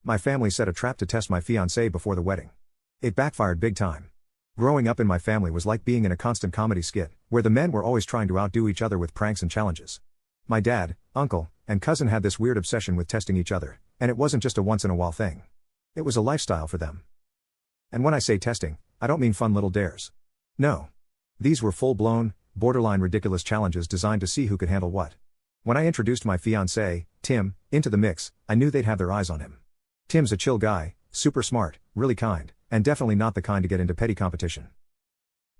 My family set a trap to test my fiance before the wedding. It backfired big time. Growing up in my family was like being in a constant comedy skit, where the men were always trying to outdo each other with pranks and challenges. My dad, uncle, and cousin had this weird obsession with testing each other, and it wasn't just a once-in-a-while thing. It was a lifestyle for them. And when I say testing, I don't mean fun little dares. No. These were full-blown, borderline ridiculous challenges designed to see who could handle what. When I introduced my fiancé, Tim, into the mix, I knew they'd have their eyes on him. Tim's a chill guy, super smart, really kind, and definitely not the kind to get into petty competition.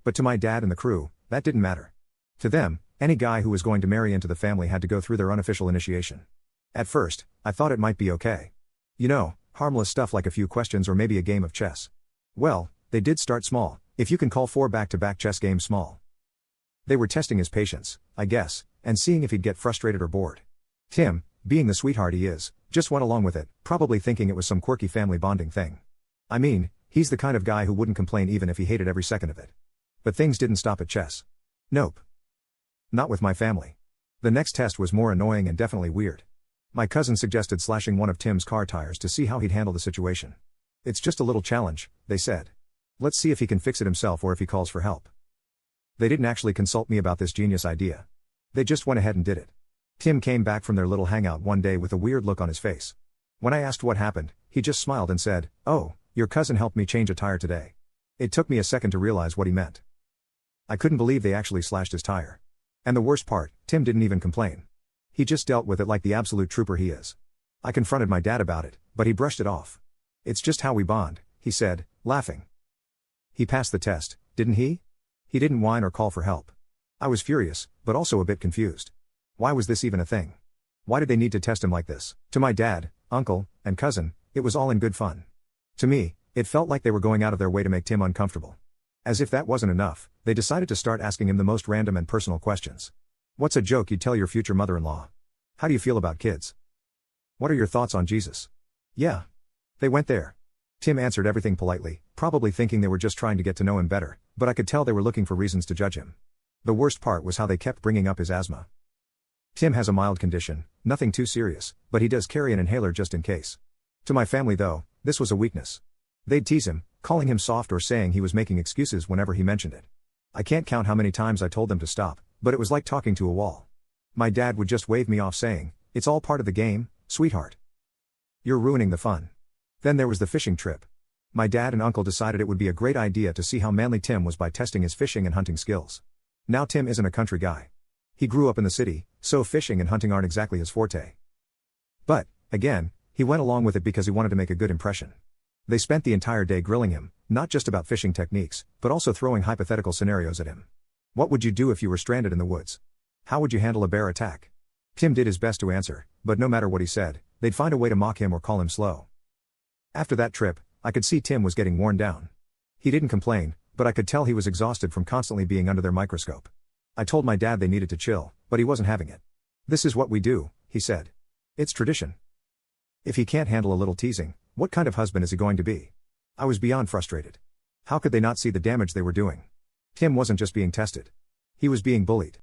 But to my dad and the crew, that didn't matter. To them, any guy who was going to marry into the family had to go through their unofficial initiation. At first, I thought it might be okay. You know, harmless stuff like a few questions or maybe a game of chess. Well, they did start small, if you can call 4 back-to-back chess games small. They were testing his patience, I guess, and seeing if he'd get frustrated or bored. Tim, being the sweetheart he is, just went along with it, probably thinking it was some quirky family bonding thing. I mean, he's the kind of guy who wouldn't complain even if he hated every second of it. But things didn't stop at chess. Nope. Not with my family. The next test was more annoying and definitely weird. My cousin suggested slashing one of Tim's car tires to see how he'd handle the situation. It's just a little challenge, they said. Let's see if he can fix it himself or if he calls for help. They didn't actually consult me about this genius idea. They just went ahead and did it. Tim came back from their little hangout one day with a weird look on his face. When I asked what happened, he just smiled and said, "Oh, your cousin helped me change a tire today." It took me a second to realize what he meant. I couldn't believe they actually slashed his tire. And the worst part, Tim didn't even complain. He just dealt with it like the absolute trooper he is. I confronted my dad about it, but he brushed it off. "It's just how we bond," he said, laughing. He passed the test, didn't he? He didn't whine or call for help. I was furious, but also a bit confused. Why was this even a thing? Why did they need to test him like this? To my dad, uncle, and cousin, it was all in good fun. To me, it felt like they were going out of their way to make Tim uncomfortable. As if that wasn't enough, they decided to start asking him the most random and personal questions. What's a joke you'd tell your future mother-in-law? How do you feel about kids? What are your thoughts on Jesus? Yeah. They went there. Tim answered everything politely, probably thinking they were just trying to get to know him better, but I could tell they were looking for reasons to judge him. The worst part was how they kept bringing up his asthma. Tim has a mild condition, nothing too serious, but he does carry an inhaler just in case. To my family though, this was a weakness. They'd tease him, calling him soft or saying he was making excuses whenever he mentioned it. I can't count how many times I told them to stop, but it was like talking to a wall. My dad would just wave me off saying, "It's all part of the game, sweetheart. You're ruining the fun." Then there was the fishing trip. My dad and uncle decided it would be a great idea to see how manly Tim was by testing his fishing and hunting skills. Now Tim isn't a country guy. He grew up in the city, so fishing and hunting aren't exactly his forte. But, again, he went along with it because he wanted to make a good impression. They spent the entire day grilling him, not just about fishing techniques, but also throwing hypothetical scenarios at him. What would you do if you were stranded in the woods? How would you handle a bear attack? Tim did his best to answer, but no matter what he said, they'd find a way to mock him or call him slow. After that trip, I could see Tim was getting worn down. He didn't complain, but I could tell he was exhausted from constantly being under their microscope. I told my dad they needed to chill, but he wasn't having it. "This is what we do," he said. "It's tradition." If he can't handle a little teasing, what kind of husband is he going to be? I was beyond frustrated. How could they not see the damage they were doing? Tim wasn't just being tested. He was being bullied.